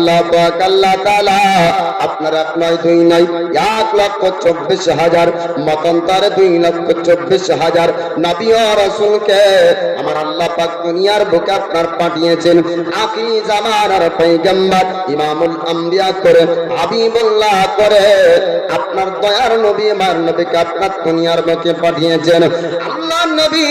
আল্লাহ পাক আল্লাহ তাআলা আপনার 1,2,24,000 মতান্তরে 2,24,000 নবী ও রাসূলকে আমার আল্লাহ পাক দুনিয়ার বুকে আপনার পাঠিয়েছেন আখিরি জামানার পয়গম্বর ইমামুল আম্বিয়া করে হাবিবুল্লাহ করে আপনার দয়ার নবী আমার নবীকে আপনার দুনিয়ার বুকে পাঠিয়েছেন। আল্লাহ নবী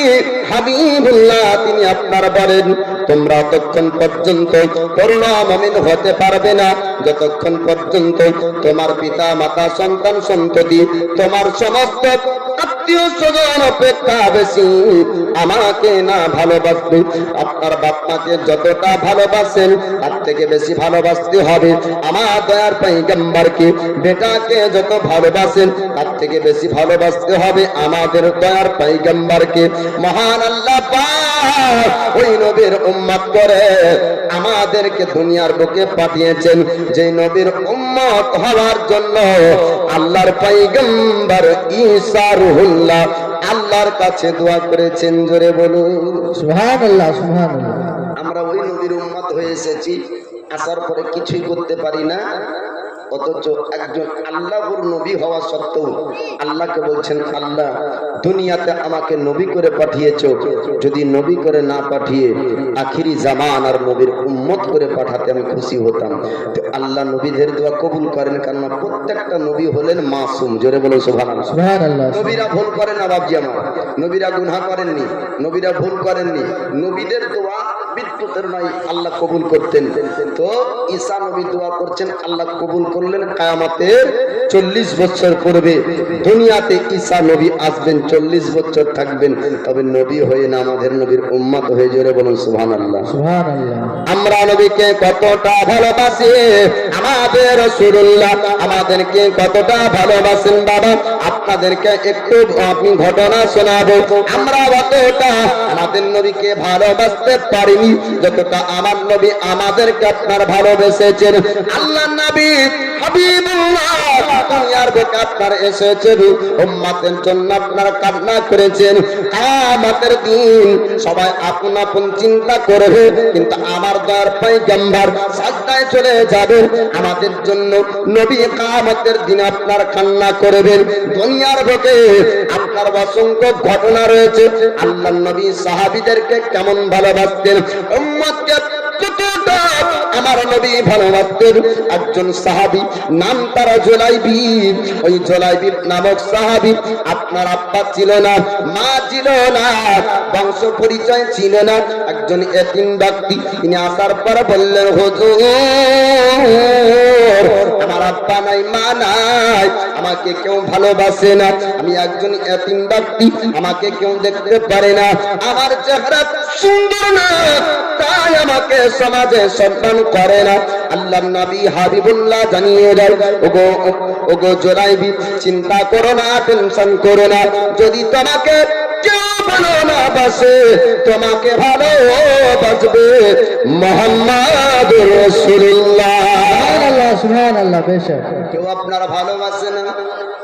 হাবিবুল্লাহ তিনি আপনার বলেন তোমরা ততক্ষণ পর্যন্ত পূর্ণ মুমিন হতে পারবে না যতক্ষণ পর্যন্ত তোমার পিতা মাতা সন্তান সন্ততি তোমার সমস্ত আত্মীয় স্বজন অপেক্ষা বেশি আমাকে না ভালোবাসবে। আপনার বাপ মাকে যতটা ভালোবাসেন তার থেকে বেশি ভালোবাসতে হবে আমার দয়ার পয়গম্বরকে। বেটাকে যত ভালোবাসেন তার থেকে বেশি ভালোবাসতে হবে আমাদের দয়ার পয়গম্বরকে। মহান আল্লাহ পাক ওই নবীর উম্মত করে আমাদেরকে দুনিয়ার বুকে পাঠিয়েছেন যে নবীর উম্মত হওয়ার জন্য আল্লাহর পয়গম্বর ঈসা রুহুল্লাহ আল্লাহর কাছে দোয়া করেছেন। জোরে বলুন সুবহানাল্লাহ সুবহানাল্লাহ। আমরা ওই নবীর উম্মত হয়ে এসেছি, আসার পরে কিছুই করতে পারি না, অথচ একজন আল্লাহর নবী হওয়া সত্ত্বেও আল্লাহকে বলছেন আল্লাহ দুনিয়াতে আমাকে নবী করে পাঠিয়েছো, যদি নবী করে না পাঠিয়ে আখিরি জামানার নবীর উম্মত করে পাঠাতে আমি খুশি হতাম। তো আল্লাহ নবীদের দোয়া কবুল করেন, কারণ প্রত্যেকটা নবী হলেন মাসুম। জোরে বলো সুবহানাল্লাহ সুবহানাল্লাহ। নবীরা ভুল করেন না বাবজি আমার, নবীরা গুনাহ করেননি, নবীরা ভুল করেননি, নবীদের দোয়া বিদ্যুতের নয় আল্লাহ কবুল করতেন। তো ঈসা নবী দোয়া করছেন আল্লাহ কবুল করলেন। কিয়ামতের 40 বছর পূর্বে দুনিয়াতে ঈসা নবী আসবেন, 40 বছর থাকবেন, তবে নবী হয়ে না আমাদের নবীর উম্মত হয়ে। জোরে বলুন সুবহানাল্লাহ সুবহানাল্লাহ। আমরা নবীকে কতটা ভালোবাসি, আমাদের রাসূলুল্লাহ আমাদেরকে কতটা ভালোবাসেন বাবা আপনাদেরকে একটু আমি ঘটনা শোনাবো। আমরা অতটা আমাদের নবীকে ভালোবাসতে পারিনি যতটা আমার নবী আমাদেরকে আপনার ভালোবেসেছেন। আল্লাহ নবী হাবিবুল্লাহ দুনিয়ার বুকে আপনার এসেছেন, উম্মতের জন্য আপনার কান্না করেছেন। কিয়ামতের দিন সবাই আপন আপন চিন্তা করবে, কিন্তু আমার দয়ার পয়গম্বর সাজদায় চলে যাবেন আমাদের জন্য। নবী কিয়ামতের দিন আপনার কান্না করবেন। দুনিয়ার বুকে আপনার অসংখ্য ঘটনা রয়েছে। আল্লাহ নবী সাহাবীদেরকে কেমন ভালোবাসতেন, উম্মতকে কতটা আমার নবী ভালোবাসতেন। একজন সাহাবী নাম তার জুলাইবি, ওই জুলাইবি নামক সাহাবী আপনার আব্বা ছিল না, মা ছিল না, বংশ পরিচয় ছিল না, একজন এতিম ব্যক্তি। তিনি আসার পর বললেন হুজুর আমার আব্বা নাই মা নাই, আমাকে কেউ ভালোবাসে না, আমি একজন এতিম ব্যক্তি, আমাকে কেউ দেখতে পারে না, আমার চেহারা সুন্দর না, তাই আমাকে সমাজে সম্মান করে না। আল্লাহর নবী হাবিবুল্লাহ জানিয়ে দেন ওগো জুলাইবি চিন্তা করো না, টেনশন করো না, যদি তোমাকে কেউ ভালো না বাসে তোমাকে ভালোবাসবে মুহাম্মাদুর রাসূলুল্লাহ। সুবহানাল্লাহ সুবহানাল্লাহ। বেশক কেউ আপনার ভালোবাসে না,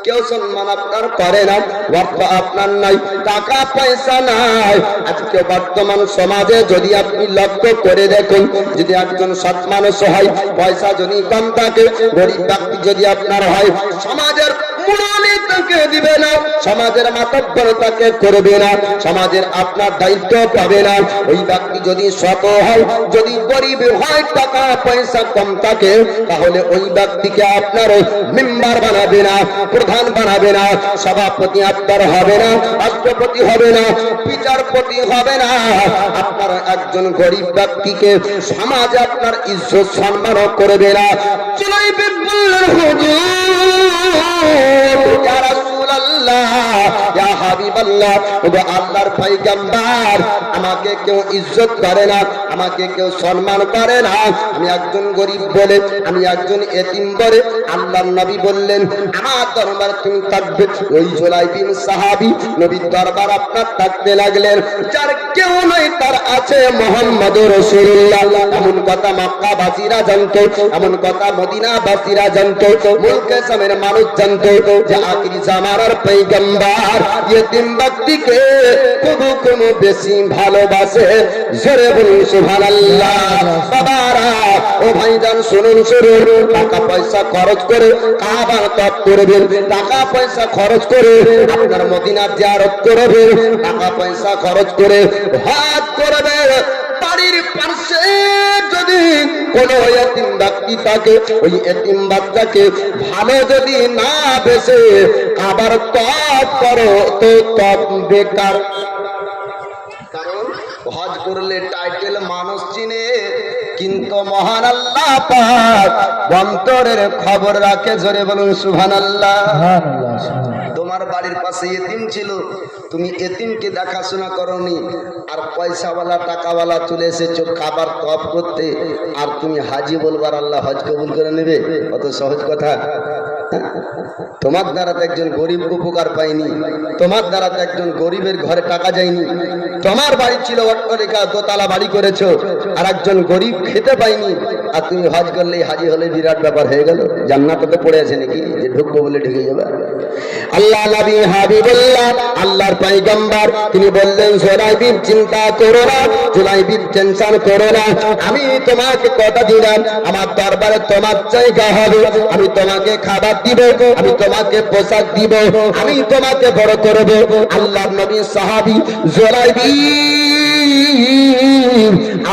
কেউ সম্মান আপনার করে না, অর্থ আপনার নাই, টাকা পয়সা নাই। আজকে বর্তমান সমাজে যদি আপনি লক্ষ্য করে দেখুন, যদি একজন সৎ মানুষ হয়, পয়সা যদি কম থাকে, গরিব ব্যক্তি যদি আপনার হয়, সমাজের মুরব্বি তাকে দিবে না, সমাজের মাতব্বর তাকে করবে না, সমাজের আপনার দায়িত্ব পাবে না। ওই ব্যক্তি যদি সৎ হয়, যদি গরিব হয়, টাকা পয়সা কম থাকে, তাহলে ওই ব্যক্তিকে আপনার মেম্বার বানাবে না, প্রধান বানাবে না, সভাপতি আপনার হবে না, রাষ্ট্রপতি হবে না, বিচারপতি হবে না। আপনার একজন গরিব ব্যক্তিকে সমাজে আপনার ইজ্জত সম্মান করবে না। জুলাইবি বললেন হুজুর ইয়া রাসূলুল্লাহ ইয়া হাবিবাল্লাহ, ওগো আল্লাহর পয়গম্বর আমাকে কেউ ইজ্জত করে না, আমাকে কেউ সম্মান করে না, আমি একজন গরিব বলে, আমি একজন এতিম বলে। আল্লাহর নবী বললেন আমার দরবার তুমি থাকবে। ওই জুলাইবি সাহাবী নবীর দরবার আপনার থাকতে লাগলেন। যার কেউ নাই তার আছে মুহাম্মদুর রাসূলুল্লাহ। এমন কথা মক্কাবাসীরা জানতো, এমন কথা মদিনাবাসীরা জানতো, মুলকে শামের মানুষ জানতো যে আখিরি জামানার পয়গম্বর ইতিম ব্যক্তিকে খুব বেশি ভালোবাসে। জোরে বলুন সুবহানাল্লাহ। বাবারা ও ভাইজান শুনুন, টাকা পয়সা খরচ করে কাবার তওয়াফ করবেন, টাকা পয়সা খরচ করে আপনার মদিনা জিয়ারত করবেন, টাকা পয়সা খরচ করে হজ করবেন। বাড়ির পাশে যদি কোনো এতিম ব্যক্তি থাকে, ওই এতিম বাচ্চাকে ভালো যদি না বেসে আবার তওয়াফ করো তো তওয়াফ বেকার। কারণ হজ করলে টাইটেল মানুষ চিনে, কিন্তু মহান আল্লাহ পাক অন্তরের খবর রাখে। জোরে বলুন সুবহানাল্লাহ। সুবহানাল্লাহ, সুবহানাল্লাহ। তোমার বাড়ির পাশে এতিম ছিল, তুমি এতিমকে দেখাশোনা করনি, আর পয়সাওয়ালা টাকাওয়ালা চলে এসেছো খাবার তওয়াফ করতে, আর তুমি হাজি বলবার আল্লাহ হজ কবুল করে নেবে? কত সহজ কথা। তোমার দ্বারা তো একজন গরিব উপকার পায়নি, তোমার দ্বারা তো একজন গরিবের ঘরে টাকা যায়নি। তোমার বাড়ি ছিল অট্টালিকা, দোতলা বাড়ি করেছো, আর একজন গরিব খেতে পায়নি, আর তুমি হজ করলেই হাজি হলে বিরাট ব্যাপার হয়ে গেল। জান্নাতে তো পড়ে আছে নাকি যে ঢুকবো বলে ঢুকে যাবে? আল্লাহ নবী হাবিবুল্লাহ আল্লাহর পয়গম্বর তিনি বললেন, জুলাইবিব চিন্তা করো না, জুলাইবিব টেনশন করো না, আমি তোমাকে কথা দিলাম আমার দরবারে তোমার জায়গা হবে, আমি তোমাকে খাবার দিব, আমি তোমাকে পোশাক দিব, আমি তোমাকে বড় করব। আল্লাহর নবী সাহাবী জুলাইবিব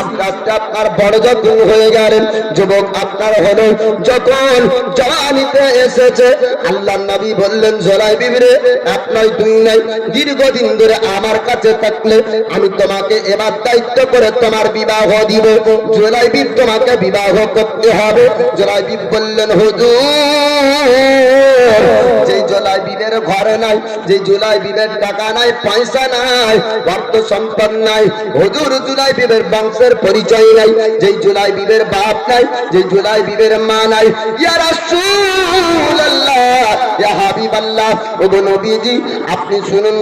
আস্তে আস্তে আপনার বড় যখন হয়ে গেলেন, যুবক আপনার হলো, যখন জওয়ানিতে এসেছে, আল্লাহর নবী বললেন, জুলাইবিব রে, এক নয় দুই নয়, দীর্ঘদিন ধরে আমার কাছে থাকলে আমি তোমাকে এবার দায়িত্ব করে তোমার বিবাহ দিব। জুলাইবিব তোমাকে বিবাহ করতে হবে। জুলাইবিব বললেন, হুজুর, যে জুলাইবিবের ঘরে নাই, যে জুলাইবিবের টাকা নাই, পয়সা নাই, অর্থ সম্পদ নাই, হুজুর জুলাইবিবের বংশের পরিচয় নাই, যে জুলাইবিবের বাপ নাই, যে জুলাইবিবের মা নাই, ইয়া রাসূলুল্লাহ, ইয়া হাবিবাল্লাহ, ও নবীজি আপনি শুনুন,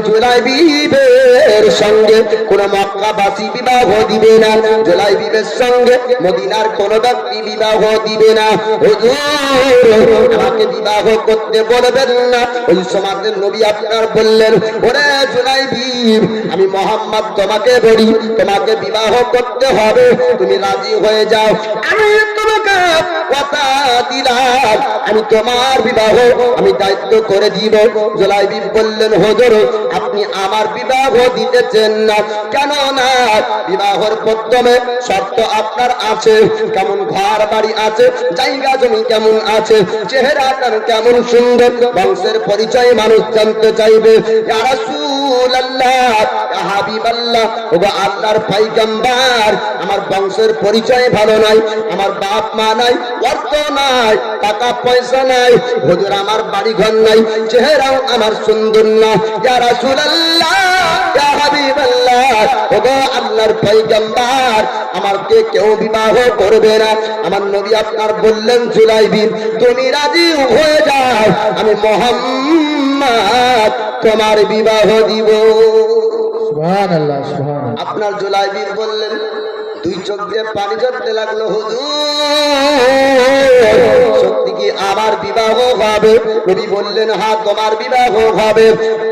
জুলাইবিবের সঙ্গে কোন মক্কাবাসী বিবাহ দিবে না, জুলাইবিবের সঙ্গে মদিনার কোন ব্যক্তি বিবাহ দিবে না। হুজুর আমাকে বিবাহ করতে বলবেন না। ওই সমাজের নবী আপনার বললেন, ওরে জুলাইবিব, আমি মুহাম্মদ তোমাকে বলি, তোমাকে বিবাহ করতে হবে, তুমি রাজি হয়ে যাও, আমি তোমাকে কথা দিলাম, আমি তোমার বিবাহ আমি দায়িত্ব করে দিব। জুলাইবিব বললেন, হুজুর আপনি আমার বিবাহ দিতেছেন না, কেন না? বিবাহের প্রথমে শর্ত আপনার আছে, কেমন ঘর বাড়ি আছে, জায়গা জমি কেমন আছে, চেহারাটা কেমন সুন্দর, বংশের পরিচয় মানুষ জানতে চাইবে। ইয়া রাসূলুল্লাহ, ইয়া হাবিবাল্লাহ, ওগো আল্লাহর পয়গম্বর, আমার বংশের পরিচয় ভালো নাই, আমার বাপ মা নাই, অর্থ নাই, টাকা পয়সা নাই, হুজুর আমার বাড়ি ঘর নাই, চেহারাও আমার সুন্দর না। ইয়া রাসূলুল্লাহ, ইয়া হাবিবাল্লাহ, ওগো আল্লাহর পয়গম্বর, আমাকে কেউ বিবাহ করবে না। আমার নবী আপনার বললেন, জুলাইবিব তুমি রাজি হয়ে যাও, আমি মুহাম্মদ তোমার বিবাহ দিব। সুবহানাল্লাহ, সুবহানাল্লাহ। আপনার জুলাইবিব বললেন, দুই চোখ দিয়ে পানি ঝরতে লাগলো, হুজুর সত্যি কি আমার বিবাহ হবে? নবী বললেন, হ্যাঁ তোমার বিবাহ হবে।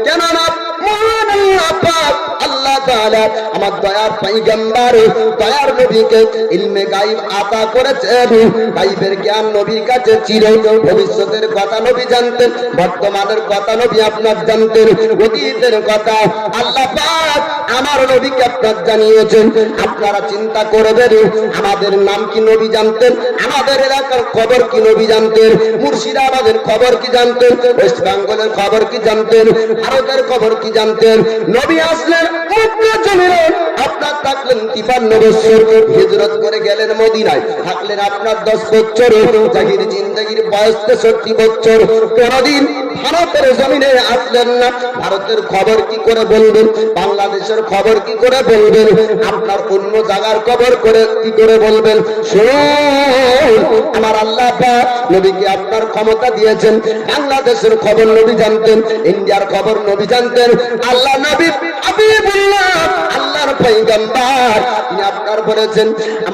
কেন না? মহান আল্লাহ পাক আল্লাহ তাআলা আমার দয়ার পয়গম্বর, দয়ার নবীকে ইলমে গায়ব আতা করেছেন। গায়বের জ্ঞান নবীর কাছে ছিল, ভবিষ্যতের কথা নবী জানতেন, বর্তমানের কথা নবী আপনার জানতেন, অতীতের কথা আল্লাহ পাক আমার নবীকে আপনার জানিয়েছেন। আপনারা চিন্তা করবেন, আমাদের নাম কি নবী জানতেন? আমাদের এলাকার খবর কি নবী জানতেন? মুর্শিদাবাদের খবর কি জানতেন? ওয়েস্ট বেঙ্গলের খবর কি জানতেন? ভারতের খবর কি জানতেন? নবী আসলেন মক্কা জমিনে, আপনার থাকলেন 53 বছর, হিজরত করে গেলেন মদিনায়, থাকলেন আপনার 10 বছর, জাহির জিন্দেগির বয়স 63 বছর, কোনদিন ভারতের জমিনে আসলেন না। ভারতের খবর কি করে বলবেন? বাংলাদেশের খবর কি করে বলবেন? আপনার অন্য জায়গার খবর করে কি করে বলবেন? শুনুন, আমার আল্লাহ পাক নবীকে আপনার ক্ষমতা দিয়েছেন, বাংলাদেশের খবর নবী জানতেন, ইন্ডিয়ার খবর নবী জানতেন। আল্লাহ নবী হাবিবুল্লাহ হাবিবুল্লাহ আল্লাহর পয়গম্বর তিনি আপনার বলেছেন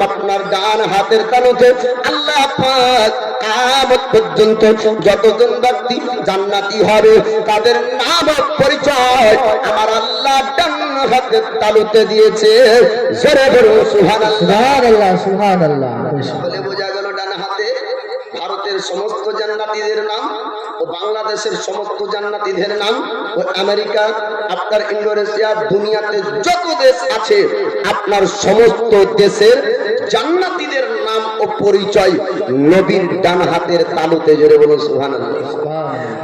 আপনার ডান হাতের তালুতে আল্লাহ পাক কিয়ামত পর্যন্ত যতজন ব্যক্তি জান্নাতি হবে তাদের নাম ও পরিচয় আমার আল্লাহ ডান হাতের তালুতে দিয়েছে। জোরে বলুন সুবহানাল্লাহ। সুবহানাল্লাহ সুবহানাল্লাহ। বলে বোঝা গেল ডান হাতে ভারতের সমস্ত জান্নাতীদের নাম ও বাংলাদেশের সমস্ত জান্নাতীদের নাম ও আমেরিকা আপনার ইন্দোনেশিয়া দুনিয়াতে যত দেশ আছে আপনার সমস্ত দেশের জান্নাতীদের নাম ও পরিচয় নবীর ডান হাতের তালুতে। জোরে বলুন সুবহানাল্লাহ।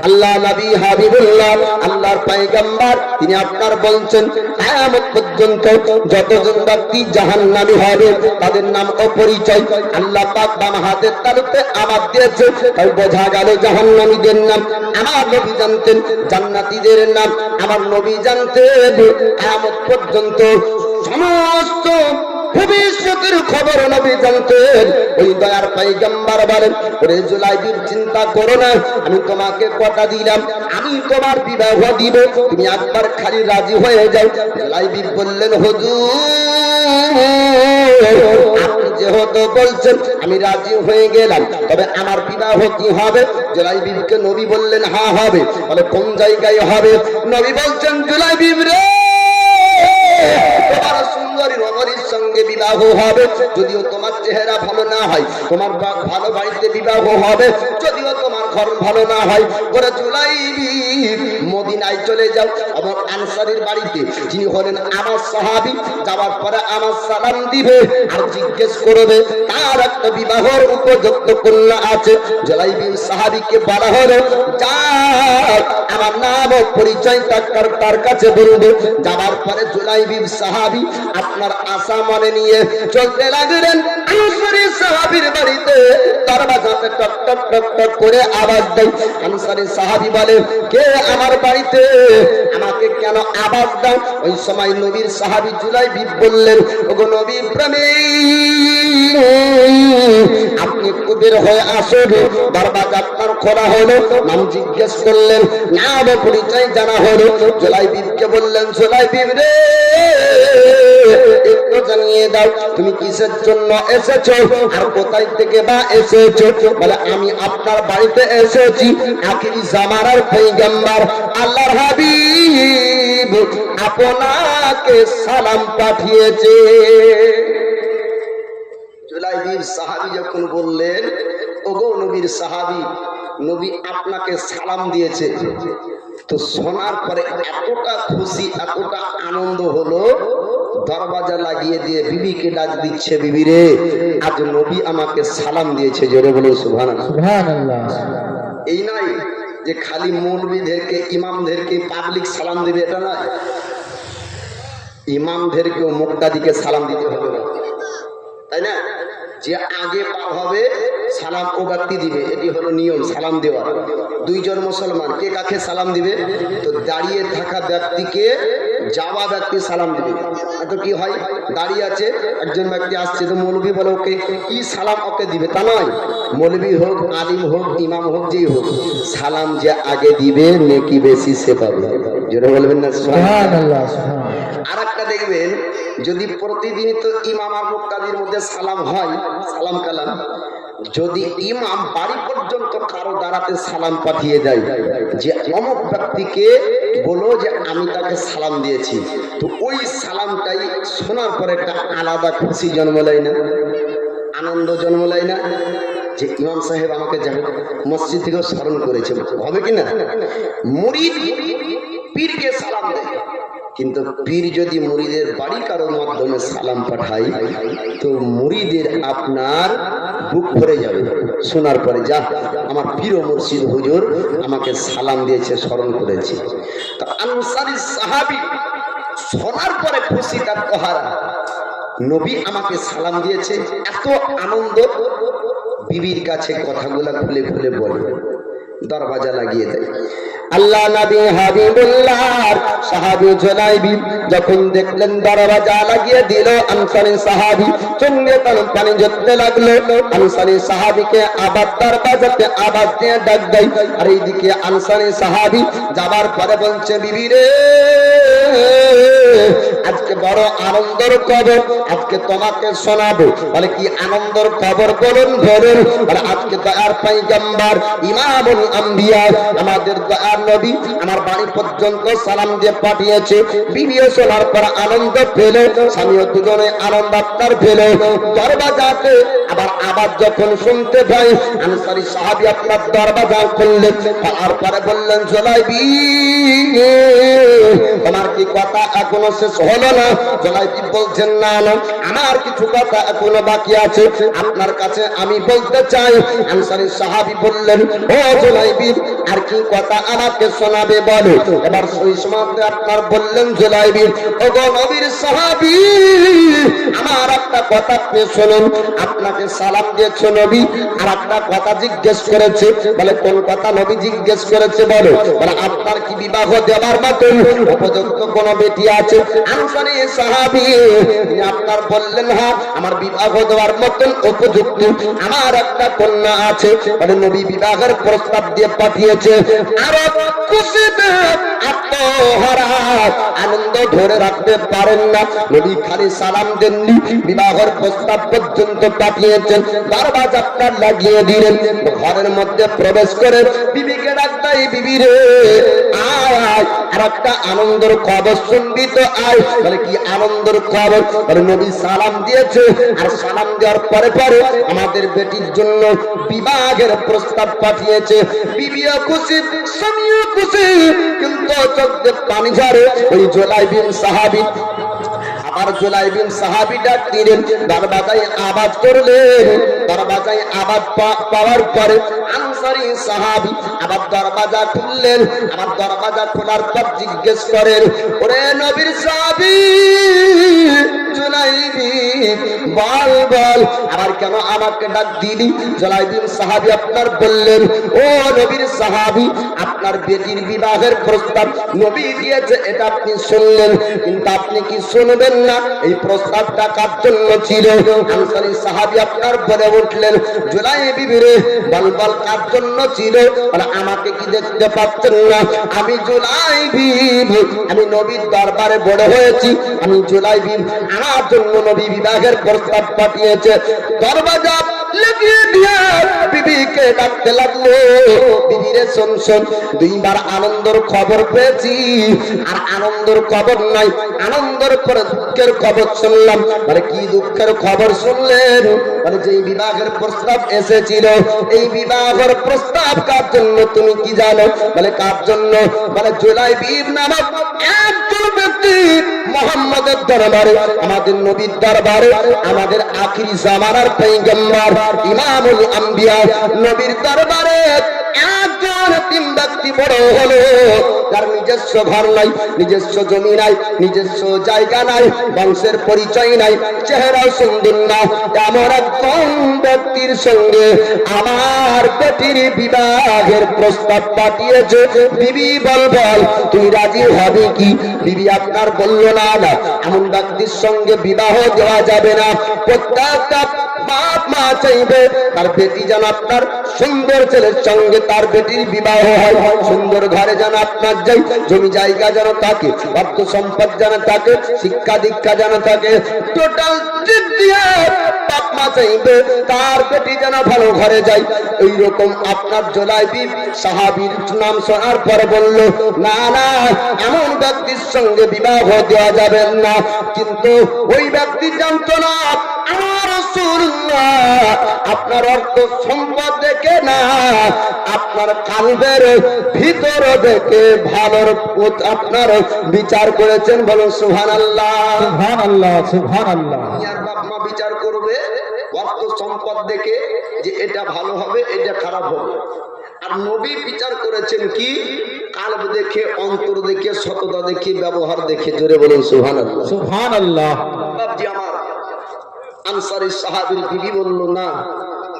আল্লাহ নবী হাবিবুল্লাহ আল্লাহর পয়গম্বর তিনি আপনার বলছেন কিয়ামত পর্যন্ত যতজন ব্যক্তি জাহান্নামী হবে তাদের নাম ও পরিচয় আল্লাহ পাক বাম হাতের তালুতে আবাদ দিয়েছে। তাই বোঝা গেল জাহান্নামীদের নাম আমার নবী জানতেন, জান্নাতীদের নাম আমার নবী জানতেন। কিয়ামত পর্যন্ত সমস্ত ভবিষ্যতের খবর নবী জানতেন। ওই দয়ার পয়গম্বর বলেন ওরে জুলাইবির চিন্তা করো না, আমি তোমাকে কথা দিলাম আমি তোমার বিবাহ দিব, তুমি একবার খালি রাজি হয়ে যাও। জুলাইবি বললেন হুজুর আপনি যেহেতু বলছেন আমি রাজি হয়ে গেলাম, তবে আমার বিবাহ কি হবে? জুলাইবিকে নবী বললেন হ্যাঁ হবে। বলে কোন জায়গায় হবে? নবী বলছেন জুলাইবি রে তোমার সুন্দরী নগরীর সঙ্গে বিবাহ হবে, যদিও তোমার চেহারা ভালো না হয়, তোমার ভালো বাড়িতে বিবাহ হবে, যদিও তোমার ঘর ভালো না হয়। করে জুলাইবি মদিনায় চলে যাও এবং আনসারীর বাড়িতে যিনি হলেন আমার সাহাবী, যাওয়ার পরে আমার সালাম দিবে আর জিজ্ঞেস করবে তার একটা বিবাহের উপযুক্ত কন্যা আছে। জুলাইবি সাহাবীকে বলা হলো যাও আমার নাম ও পরিচয় তার কাছে বলবে। যাওয়ার পরে জুলাইবি সাহাবী আপনার আশা মনে নিয়ে চলতে লাগলেন আনসারী সাহাবীর বাড়িতে। দরজাতে টক টক টক টক করে আওয়াজ দেয়। আনসারী সাহাবী বলে কে আমার বাড়িতে, আমাকে কেন আওয়াজ দাও? ওই সময় নবীর সাহাবী জুলাইবি বললেন ওগো নবী প্রেমিক আপনি বের হয়ে আসুন। দরজা আপনার খোলা হলো, নাম জিজ্ঞেস করলেন, নাম ও পরিচয় জানা হলো। জুলাইবিকে বললেন জুলাইবি রে একটু জানিয়ে দাও তুমি কিসের জন্য এসেছো আর কোথায় থেকে বা এসেছো? বলে আমি আপনার বাড়িতে এসেছি আখিরি জামানার পয়গম্বর আল্লাহর হাবিব আপনাকে সালাম পাঠিয়েছে। জুলাইবির সাহাবী যখন বললেন ওগো নবীর সাহাবী নবী আপনাকে সালাম দিয়েছে, তো শোনার পরে এতটা খুশি এতটা আনন্দ হলো দরজা লাগিয়ে দিয়ে বিবিকে ডাক দিচ্ছে বিবি রে আজ নবী আমাকে সালাম দিয়েছে। জোরে বলুন সুবহানাল্লাহ। সুবহানাল্লাহ। এই নয় যে খালি মৌলবীদেরকে ইমামদেরকে পাবলিক সালাম দেবে এটা নয়, ইমামদেরকেও মুক্তাদিকে সালাম দিতে হবে না, তাই না? যে আগে পার হবে সালাম ও ব্যক্তি দিবে, এটি হলো নিয়ম সালাম দেওয়া। দুইজন মুসলমান কে কাকে সালাম দিবে? তো দাঁড়িয়ে থাকা ব্যক্তিকে যাওয়া ব্যক্তি সালাম দিবে। তো কি হয় দাঁড়িয়ে আছে একজন ব্যক্তি আসছে তো মৌলবী বলে ওকে কি সালাম ওকে দিবে তা নয়, মৌলবী হোক আলিম হোক ইমাম হোক যেই হোক সালাম যে আগে দিবে নেকি বেশি সে পাবে। যেটা বলবেন না সুবহানাল্লাহ। আর একটা দেখবেন যদি প্রতিদিন তো ইমাম আর মুক্তাদির মধ্যে সালাম হয় সালাম কালাম, যদি ইমাম বাড়ি পর্যন্ত কারো দাঁড়াতে সালাম পাঠিয়ে দেয় যে অমুক ব্যক্তিকে বলো যে আমি তাকে সালাম দিয়েছি, তো ওই সালামটাই শোনার পরে একটা আলাদা খুশি জন্মলায় না, আনন্দ জন্মলায় না যে ইমাম সাহেব আমাকে মসজিদ থেকে স্মরণ করেছে। হবে কি না? মুরিদ পীরকে সালাম দেয়, কিন্তু পীর যদি মুরিদের বাড়ি কারোর মাধ্যমে সালাম পাঠায় তো মুরিদের আপনার বুক ভরে যাবে শোনার পরে, যা আমার পীর ও মুর্শিদ হুজুর আমাকে সালাম দিয়েছে স্মরণ করেছে। তো আনসারী সাহাবী শোনার পরে খুশি তার কহারা, নবী আমাকে সালাম দিয়েছে, এত আনন্দ বিবির কাছে কথাগুলা খুলে খুলে বলে দরজা লাগিয়ে দেয়। আল্লাহ নবী হাবিবুল্লাহর সাহাবী জুলাইবি যখন দেখলেন দরজা লাগিয়ে দিল আনসারী সাহাবী চোখে পানি ঝরতে লাগলো। আনসারী সাহাবীকে আবার দরজাতে আওয়াজ দিয়ে ডাক দেয়, আর এইদিকে আনসারী সাহাবী যাবার পরে বলছে বিবি রে আজকে বড় আনন্দের খবর আজকে তোমাকে শোনাবো। বলে কি আনন্দের খবর বলুন বলুন। বলে আজকে দয়ার পয়গম্বর ইমামুল আম্বিয়া আমাদের দয়ার নবী আমার বাড়ি পর্যন্ত সালাম দিয়ে পাঠিয়েছে। বিবিও শোনার পর আনন্দ পেল, স্বামীও দুজনে আনন্দ আপনার পেল। দরবাজাতে আবার আবার যখন শুনতে পাই আনসারী সাহাবী আপনার দরবাজা খুললেন, তারপরে বললেন জুলাইবি তোমার কি কথা এখনো শেষ হলো না? জুলাইবি বলছেন না না আমার কিছু কথা এখনো বাকি আছে, আপনার কাছে আমি বলতে চাই। আনসারী সাহাবী বললেন ও জুলাইবি আর কি কথা আমাকে শোনাবে বলো। এবার সেই সময় আপনার বললেন জুলাইবি ও গো নবীর সাহাবী আমার একটা কথা আপনি শুনুন। আপনাকে সালাম দিয়েছে নবী আর একটা কথা জিজ্ঞেস করেছে। বলে কোন কথা নবী জিজ্ঞেস করেছে বলো। বলে আপনার কি বিবাহ দেওয়ার মতো উপযুক্ত কোন বেটি আছে? আনসারী সাহাবী তিনি আপনার বললেন হ্যাঁ আমার বিবাহ দেওয়ার মতন উপযুক্ত আমার একটা কন্যা আছে। বলে নবী বিবাহের প্রস্তাব দিয়ে পাঠিয়েছে। আরো খুশিতে আত্মহারা আনন্দ ধরে রাখতে পারেন না। নবী খালি সালাম দেননি, বিবাহের প্রস্তাব পর্যন্ত পাঠিয়েছেন। দরজা আপনার লাগিয়ে দিলেন। ঘরের মধ্যে প্রবেশ করে বিবিকে ডাকতাই বিবি রে আয় আয় আর একটা আনন্দের খবর শুনবি তো আয়। বলে কি আনন্দের খবর? বলে নবী সালাম দিয়েছে আর সালাম দেওয়ার পরে পরে আমাদের বেটির জন্য বিবাহের প্রস্তাব পাঠিয়েছে। বিবিও খুশি স্বামীও খুশি, কিন্তু চোখ দিয়ে পানি ঝরে। ওই জুলাইবি সাহাবী আবার জুলাইবি সাহাবী ডাক দিলেন, দরবাজায় আওয়াজ করলেন। দরবাজায় আওয়াজ পাওয়ার পরে আনসারী সাহাবী আবার দরবাজা খুললেন। আবার দরবাজা খোলার পর জিজ্ঞেস করেন ওরে নবীর সাহাবী জুলাইবি বল বল আবার কেন আমাকে ডাক দিলি? জুলাইবি সাহাবী আপনার বললেন ও নবীর সাহাবী আপনার বেটির বিবাহের প্রস্তাব নবী দিয়েছে এটা আপনি শুনলেন, কিন্তু আপনি কি শুনবেন না? এই প্রস্তাবটা কার জন্য ছিল? আনসারী সাহাবী আপনার বলে উঠলেন জুলাইবি রে বল বল কার জন্য ছিল? বলে আমাকে কি দেখতে পাচ্ছেন না? আমি জুলাইবি, আমি নবীর দরবারে বড় হয়েছি। আমি জুলাইবি আমার জন্য নবী বিবাহের প্রস্তাব পাঠিয়েছে। দরজা লাগিয়ে দিয়ে বিবিকে ডাকতে লাগলো বিবিরে শোন শোন দুইবার আনন্দের খবর পেয়েছি আর আনন্দের খবর নাই, আনন্দের পরে দুঃখের খবর শুনলাম। মানে কি দুঃখের খবর শুনলেন? মানে যে বিবাহের প্রস্তাব এসেছিল এই বিবাহের প্রস্তাব কার জন্য তুমি কি জানো? বলে কার জন্য? মানে জুলাইবি নামক একজন ব্যক্তি মুহাম্মদের দরবারে আমাদের নবীর দরবারে আমাদের আখিরি জামানার পয়গম্বর ইমামুল আম্বিয়া নবীর দরবারে একজন তিন ব্যক্তি বড় হলো যার নিজস্ব ঘর নাই, নিজস্ব জমি নাই, নিজস্ব জায়গা নাই, বংশের পরিচয় নাই, চেহারাও সুন্দর না, এমন একজন ব্যক্তির সঙ্গে আমার বেটির বিবাহের প্রস্তাব পাঠিয়েছে। বিবি বল বল তুই রাজি হবে কি? বিবি আপনার বলল না না এমন ব্যক্তির সঙ্গে বিবাহ দেওয়া যাবে না। প্রত্যেকটা বাপ মা চাইবে তার বেটি যেন আপনার সুন্দর ছেলের সঙ্গে তার বেটির বিবাহ হয়, সুন্দর ঘরে যেন আপনার যাই, জমি জায়গা যেন থাকে, অর্থ সম্পদ যেন থাকে, শিক্ষা দীক্ষা যেন থাকে, টোটাল দিক দিয়ে বাপ মা চাইবে তার বেটি যেন ভালো ঘরে যায়। এইরকম আপনার জুলাইবি সাহাবীর নাম শোনার পরে বলল না না এমন ব্যক্তির সঙ্গে বিবাহ দেওয়া যাবে না। কিন্তু ওই ব্যক্তি জানতো না আমার রাসূলুল্লাহ আপনার অর্থ সম্পদ দেখে না আপনার কালবের ভিতর দেখে ভালোর আপনার বিচার করেছেন। বলুন সুবহানাল্লাহ সুবহানাল্লাহ সুবহানাল্লাহ। আর বাপ মা বিচার করবে অর্থ সম্পদ দেখে যে এটা ভালো হবে এটা খারাপ হবে, আর নবী বিচার করেছেন কি কালব দেখে, অন্তর দেখে, সততা দেখে, ব্যবহার দেখে। জোরে বলুন সুবহানাল্লাহ সুবহানাল্লাহ। বাপজি আমার আনসারী সাহাবীর বিবি বলল না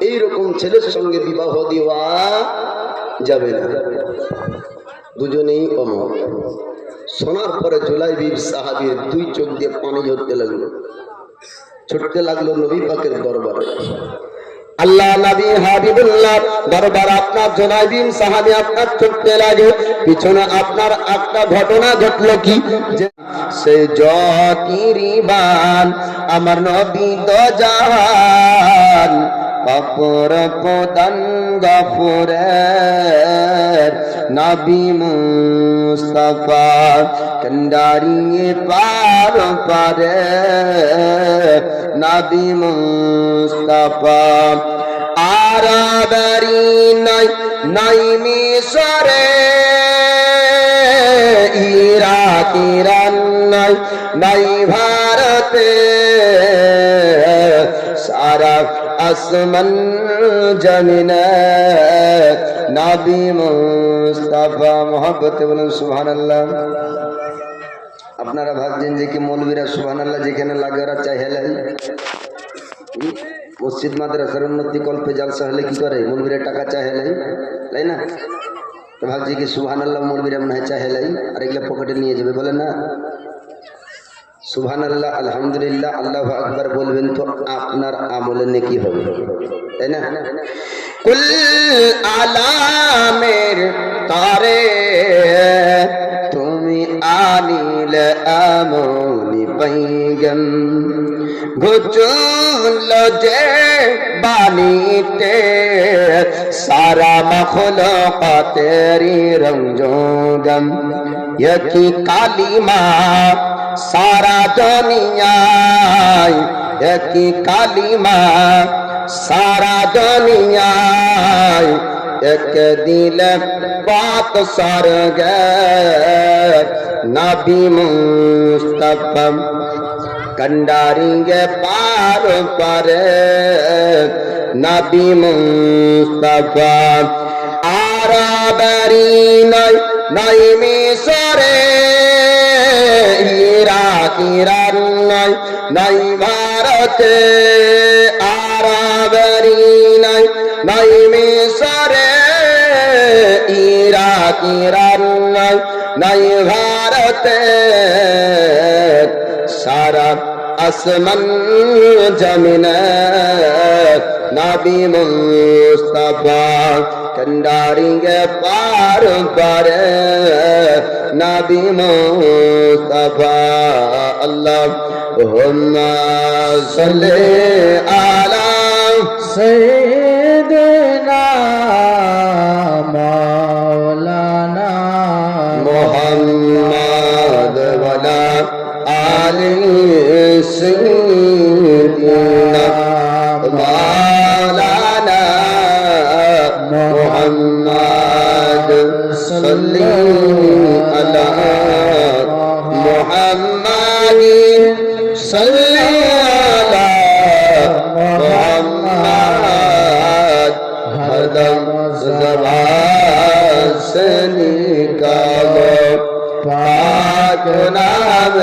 এইরকম ছেলের সঙ্গে বিবাহ দেওয়া যাবে না। দুজনেই অমর। শোনার পরে জুলাইবি সাহাবীর দুই চোখ দিয়ে পানি ঝরতে লাগলো, ছুটতে লাগলো নবী পাকের দরবারে। আল্লাহ নবী হাবিবুল্লাহ দরবার আপনার জনাইবিন সাহাবী আপনার চলতে লাগে, পিছনে আপনার একটা ঘটনা ঘটলো কি যে সে জকিরিবান আমার নবী দো জাহান পাপর প্রদান গফুরের নবী মুস্তাফা কন্ডারিয়ে পার পারে নবী মুস্তাফা আরাবারি নাই নাই মিশরে ইরাক ইরান নাই নাই ভারতে সারা আসমান জমিনে নবী মুস্তাফা মোহাম্মতে বলুন সুবহানাল্লাহ। আপনারা ভাবছেন যে কি মৌলবীরা সুবহানাল্লাহ যেখানে লাগে ওরা চাই হেলাই, মসজিদ মাদ্রাসার উন্নতি কল্পে জালসা হলে কি করে মৌলবীরা টাকা চাই হেলাই, তাই না? তো ভাবছি কি সুবহানাল্লাহ মৌলবীরা মনে হয় চাই হেলাই আর এগুলো পকেটে নিয়ে যাবে, বলে না। সুবহানাল্লাহ আলহামদুলিল্লাহ আল্লাহু আকবার বলবেন তো আপনার আমলে নেকি হবে, তাই না? কুল আলামের তারে তুমি আনিল আমনি পাইগম গুচুল যে বানিতে সারা মখলুকাতেরি রংজোগম यकी कालिमा सारा दुनियाय यकी कालिमा सारा दुनियाय एक दिल बात सर गए नबी मुस्तफा कंडारिंगे पार पर नबी मुस्तफा आराबरी नई नई मिसरे इराक इरान नई नई भारते आराबरी नई नई मिसरे इराक इरान नई नई भारते सारा आसमान जमीन नबी मुस्तफा कंडारिंगे पार पर नबी मुस्तफा अल्लाहुम्मा सल्ली अला सय्यिदना मौलाना मुहम्मद वला आलि सय्यिदना मौलाना मुहम्मद सल्ली अला मुहम्मदिन सल्ली अला मुहम्मद हरदम ज़बान से निकालो पाक नाम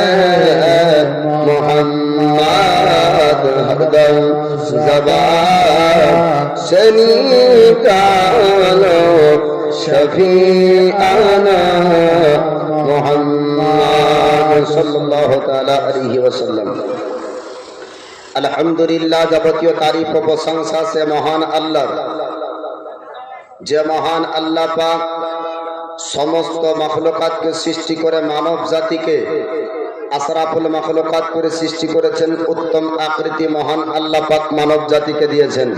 मुहम्मद हरदम ज़बान से निकालो शफीआना मुहम्मद सल्लल्लाहु ताला अलैहि वसल्लम। अल्हम्दुलिल्लाह যাবতীয় তারিফ ও প্রশংসা সে মহান আল্লাহ, যে মহান আল্লাহ পাক সমস্ত মাখলুকাতকে সৃষ্টি করে মানব জাতিকে আশরাফুল মাখলুকাত করে সৃষ্টি করেছেন। উত্তম আকৃতি মহান আল্লাহ পাক মানব জাতিকে দিয়েছেন।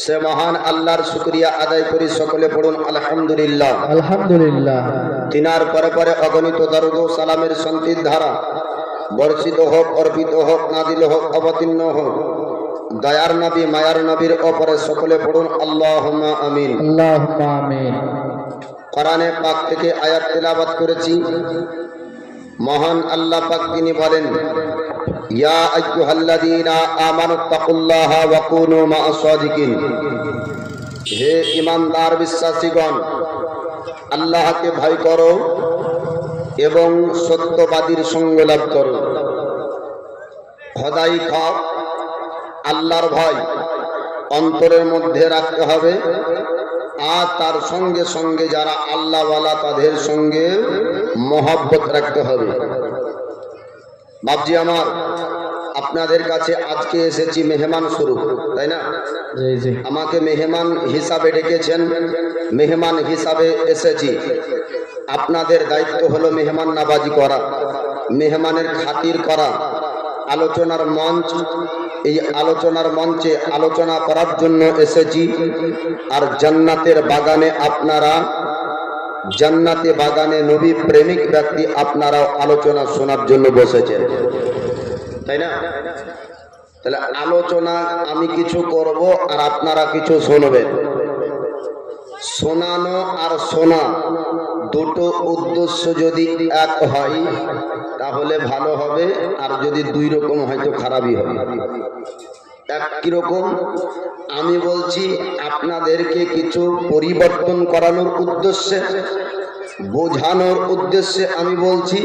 সে মহান আল্লাহর শুকরিয়া আদায় করি, সকলে পড়ুন আলহামদুলিল্লাহ। আলহামদুলিল্লাহ। তিনার পরে পরে অগণিত দরুদ ও সালামের সন্তির ধারা বর্ষিত হোক, অর্পিত হোক, নাদিল হোক, অবতীর্ণ হোক দয়ার নবী মায়ার নবীর ওপরে, সকলে পড়ুন আল্লাহুম্মা আমিন। আল্লাহুম্মা আমিন। কোরআনে পাক থেকে আয়াত তেলাওয়াত করেছি। মহান আল্লাহ পাক তিনি বলেন, ইয়া আইয়ুহাল্লাযীনা আমানুত্তাকুল্লাহা ওয়া কুনু মা'আস সাদিকিন, হে ঈমানদার বিশ্বাসীগণ, আল্লাহকে ভয় করো এবং সত্যবাদীর সঙ্গ লাভ করো। খোদাই খৌফ, আল্লাহর ভয় অন্তরের মধ্যে রাখতে হবে, আর তার সঙ্গে সঙ্গে যারা আল্লাহওয়ালা তাদের সঙ্গে মহব্বত রাখতে হবে। বাপজি আমার, আপনাদের কাছে আজকে এসেছি মেহমান স্বরূপ, তাই না? জি জি আমাকে মেহমান হিসাবে ডেকেছেন, মেহমান হিসাবে এসেছি। আপনাদের দায়িত্ব হলো মেহমান নাবাজি করা, মেহমানের খাতির করা। আলোচনার মঞ্চ, এই আলোচনার মঞ্চে আলোচনা করার জন্য এসেছি। আর জান্নাতের বাগানে আপনারা, জান্নাতে বাগানে নবী প্রেমিক ব্যক্তি আপনারাও আলোচনা শোনার জন্য বসেছেন, তাই না? তাহলে আলোচনা আমি কিছু করব আর আপনারা কিছু শুনবেন। শোনানো আর শোনা দুটো উদ্দেশ্য যদি এক হয় তাহলে ভালো হবে, আর যদি দুই রকম হয়তো খারাপই হবে। এক কিরকম, আমি বলছি আপনাদেরকে কিছু পরিবর্তন করানোর উদ্দেশ্যে, বোঝানোর উদ্দেশ্যে আমি বলছি,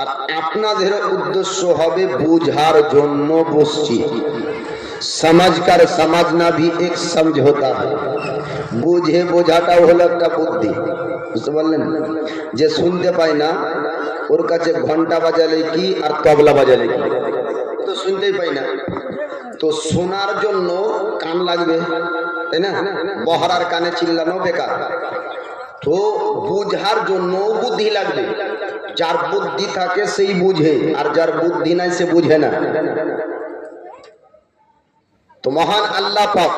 আর আপনাদের উদ্দেশ্য হবে বুঝার জন্য বসছি। সমাজকার সমাজনা ভি এক সমঝোতা হয়, বুঝে বোঝাটাও হলো একটা বুদ্ধি, বুঝতে পারলেন? যে শুনতে পায় না ওর কাছে ঘন্টা বাজালে কি আর তবলা বাজালে কি, তো শুনতেই পাই না। তো শোনার জন্য কান লাগবে, তাই না? বহরার কানে চিল্লানো বেকার। তো বুঝার জন্য বুদ্ধি লাগবে। যার বুদ্ধি থাকে সেই বুঝে, আর যার বুদ্ধি নাই সে বুঝে না। তো মহান আল্লাহ পাক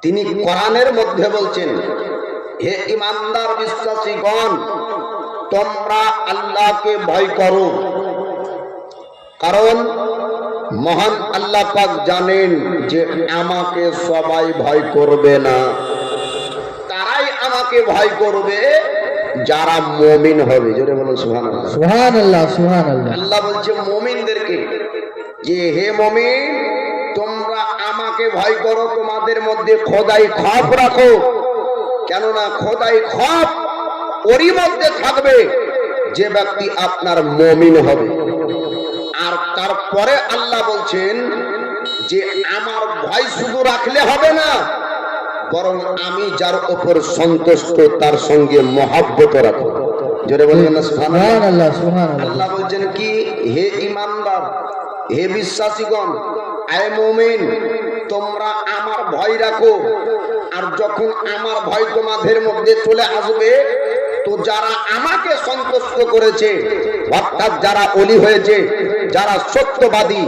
তিনি কোরআনের মধ্যে বলছেন, হে ইমানদার বিশ্বাসীগণ, তোমরা আল্লাহকে ভয় করো, কারণ মহান আল্লাহ পাক জানেন যে আমাকে সবাই ভয় করবে না, তারাই আমাকে ভয় করবে যারা মুমিন হবে। জোরে বলুন সুবহানাল্লাহ। সুবহানাল্লাহ সুবহানাল্লাহ। আল্লাহ বলছে মুমিনদেরকে যে হে মুমিন, তোমরা আমাকে ভয় করো, তোমাদের মধ্যে খোদাই খৌফ রাখো, কেননা খোদাই খৌফ ওরই মধ্যে থাকবে যে ব্যক্তি আপনার মুমিন হবে। আর তারপরে আল্লাহ বলছেন যে আমার ভয় শুধু রাখলে হবে না, বরং আমি যার উপর সন্তুষ্ট তার সঙ্গে মহব্বত রাখো। জোরে বলবেন না সুবহানাল্লাহ। সুবহানাল্লাহ সুবহানাল্লাহ। আল্লাহ বলছেন কি, হে ইমানদার, হে বিশ্বাসীগণ, আয় মুমিন, তোমরা আমার ভয় রাখো। আর যখন আমার ভয় তোমাদের মধ্যে চলে আসবে, তো যারা আমাকে সন্তুষ্ট করেছে, অর্থাৎ যারা ওলি হয়েছে, যারা সত্যবাদী,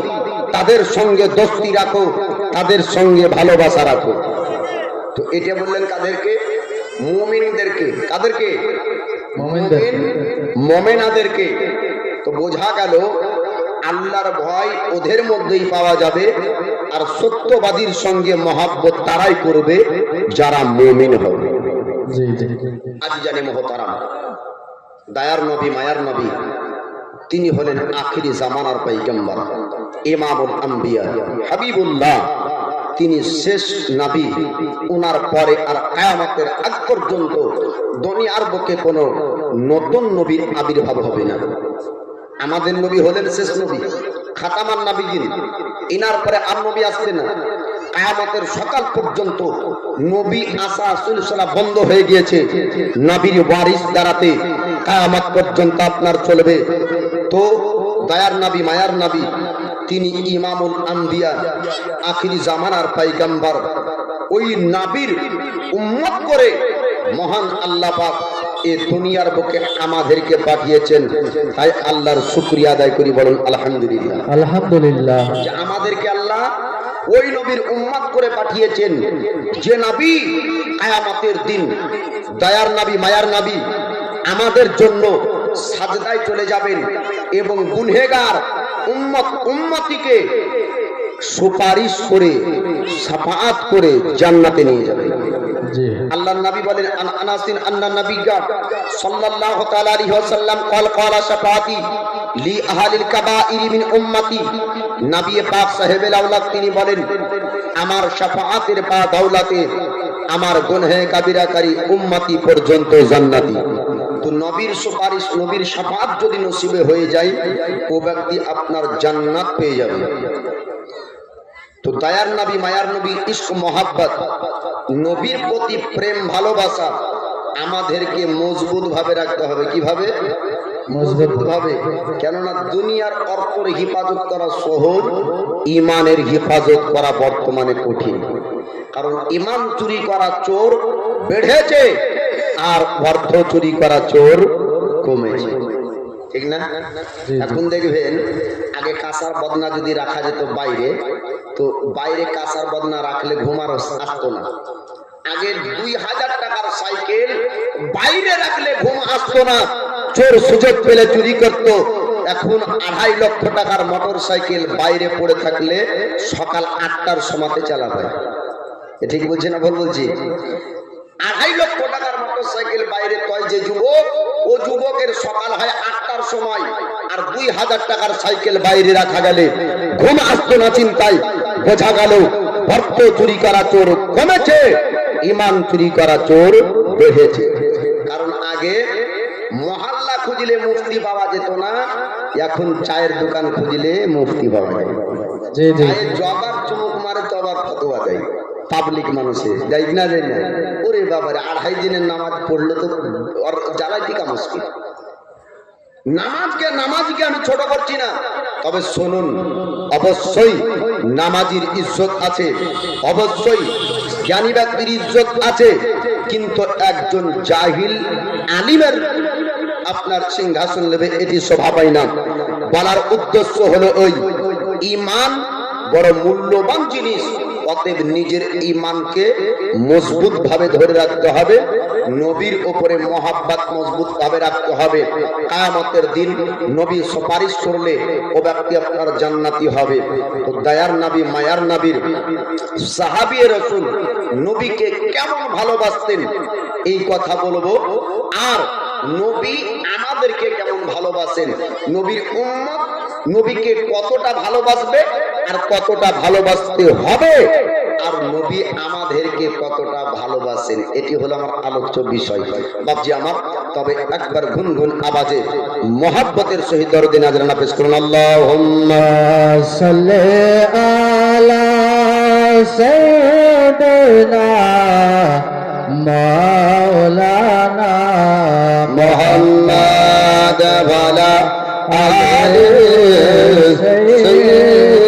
তাদের সঙ্গে দোস্তি রাখো, তাদের সঙ্গে ভালোবাসা রাখো। তো এটা বললেন কাদেরকে? মুমিনদেরকে। কাদেরকে? মুমিনদের। মুমিনাদেরকে। তো বোঝা গেল আল্লাহর ভয় ওদের মধ্যেই পাওয়া যাবে, আর সত্যবাদীর সঙ্গে মহব্বত তারাই করবে যারা মুমিন হবে। জি জি। আজ জানি মহতারাম, দয়ার নবী, মায়ার নবী, তিনি হলেন আখিরি জামানার পয়গম্বর, ইমামুল আম্বিয়া, হাবিবুল্লাহ। তিনি শেষ নবী। ওনার পরে আর কিয়ামতের আগ পর্যন্ত দুনিয়ার বুকে কোনো নতুন নবীর আবির্ভাব হবে না। আমাদের নবী হলেন শেষ নবী, খাতামান নবীগিন। ইনার পরে আর নবী আসবে না। কিয়ামতের সকাল পর্যন্ত নবী আসা সিলসিলা বন্ধ হয়ে গিয়েছে। নবীর ওয়ারিস দাঁড়াতে কিয়ামত পর্যন্ত আপনার চলবে। তো দয়ার নবী, মায়ার নবী, তিনি ইমামুল আম্বিয়া, আখিরি জামানার পয়গম্বর। ওই নবীর উম্মত করে মহান আল্লাহ পাক এই দুনিয়ার বুকে আমাদেরকে পাঠিয়েছেন। তাই আল্লাহর শুকরিয়া আদায় করি, বলুন আলহামদুলিল্লাহ। আলহামদুলিল্লাহ। যে আমাদেরকে আল্লাহ ওই নবীর উম্মত করে পাঠিয়েছেন, যে নবী কিয়ামতের দিন, দয়ার নবী, মায়ার নবী, আমাদের জন্য সাজদায় চলে যাবেন এবং গুনহেগার উম্মতিকে সুপারিশ করে, শাফাআত করে জান্নাতে নিয়ে যাবেন। জি। আল্লাহর নবী বলেন, আনাসিন আন্না নবিয়্যা সাল্লাল্লাহু তাআলা আলাইহি ওয়াসাল্লাম ক্বালা শাফাআতি লি আহলিল কাবাইর মিন উম্মতি। নবী পাক সাহেবে আওলাদ তিনি বলেন, আমার শাফাআতের বা দৌলতে আমার গুনহে কাবিরাকারী উম্মতি পর্যন্ত জান্নাতি। তো নবীর সুপারিশ, নবীর শাফাআত যদি নসিবে হয়ে যায়, ও ব্যক্তি আপনার জান্নাত পেয়ে যাবে। তো দয়ার নবী, মায়ার নবী, ইশক, মোহাব্বত, নবীর প্রতি প্রেম ভালোবাসা আমাদেরকে মজবুত ভাবে রাখতে হবে। কিভাবে? মজবুত হবে। কেননা দুনিয়ার অর্থের হেফাজত করা সহজ, ইমানের হেফাজত করা বর্তমানে কঠিন। কারণ ইমান চুরি করা চোর বেড়েছে, আর অর্থ চুরি করা চোর কমেছে, ঠিক না? এখন দেখবেন আগে কাঁসার বদনা যদি রাখা যেত বাইরে, তো বাইরে কাঁসার বদনা রাখলে ঘুমার আসতো না। আগে 2000 টাকার সাইকেল বাইরে রাখলে ঘুম আসতো না, চোর সুযোগ পেলে চুরি করত। এখন 2.5 লক্ষ টাকার মোটর সাইকেল বাইরে পড়ে থাকলে সকাল 8টার সময়তে চালাবে। ঠিক বলছি না ভুল বলছি? 2.5 লক্ষ টাকার মোটর সাইকেল বাইরে কয় যে যুবক, ও যুবকের সকাল হয় 8টার সময়। আর 2000 টাকার সাইকেল বাইরে রাখা গেলে ঘুম আসতো না চিন্তায়। বোঝা গেল অর্থ চুরি করা চোর কমেছে, ইমান চুরি করা চোর বেড়েছে। কারণ আগে মহল্লা খুঁজলে মুফতি পাওয়া যেত না, এখন চায়ের দোকান খুঁজলে মুফতি পাওয়া যায়। জি জি জবার চুমুক মারে তো আবার ফতোয়া দেয় পাবলিক মানুষে, যাই না যাই না। ওরে বাবারে 2.5 দিনের নামাজ পড়লে তো জ্বালাই টিকা মুশকিল। নামাজকে আমি ছোট করছি না, তবে শুনুন, অবশ্যই নামাজির ইজ্জত আছে, অবশ্যই জ্ঞানী ব্যক্তির ইজ্জত আছে, কিন্তু একজন জাহিল আলিমের আপনার সিংহাসন নেবে এটি শোভা পায় না। বলার উদ্দেশ্য হলো ওই ঈমান বড় মূল্যবান জিনিস, অতএব নিজের ঈমানকে মজবুত ভাবে ধরে রাখতে হবে, নবীর উপরে মহাব্বত মজবুত ভাবে রাখতে হবে। কিয়ামতের দিন নবী সুপারিশ করলে ও ব্যক্তি আপনার জান্নাতি হবে। তো দয়ার নবী, মায়ার নবীর সাহাবী রাসূল নবীকে কেমন ভালোবাসতেন এই কথা বলবো, আর নবী আমাদেরকে কেমন ভালোবাসেন, নবীর উম্মত নবীকে কতটা ভালোবাসবে আর কতটা ভালোবাসতে হবে, আর নবী আমাদেরকে কতটা ভালোবাসেন, এটি হলো আমার আলোচ্য বিষয়। বাপজি আমার, তবে একবার গুনগুন আওয়াজে মহব্বতের সহিত দরুদে নাজরানা পেশ করুন। আল্লাহুম্মা সাল্লি আলা সাইয়্যিদিনা মাওলানা মুহাম্মাদ ওয়ালা আলি সাইয়্যিদিনা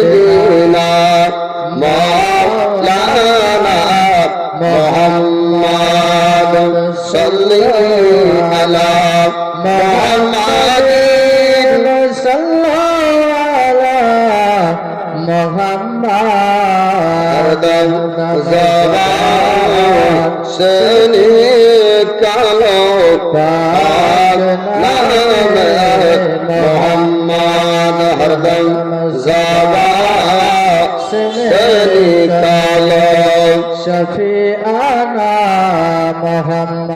মাওলানা মুহাম্মাদ সাল্লি আলা মুহাম্মাদিন সাল্লাল্লাহু মুহাম্মাদ জবান সে নিকালো পাক নামে মুহাম্মদ হরদম জবান সে নিকালো শফিআনা মুহাম্মদ।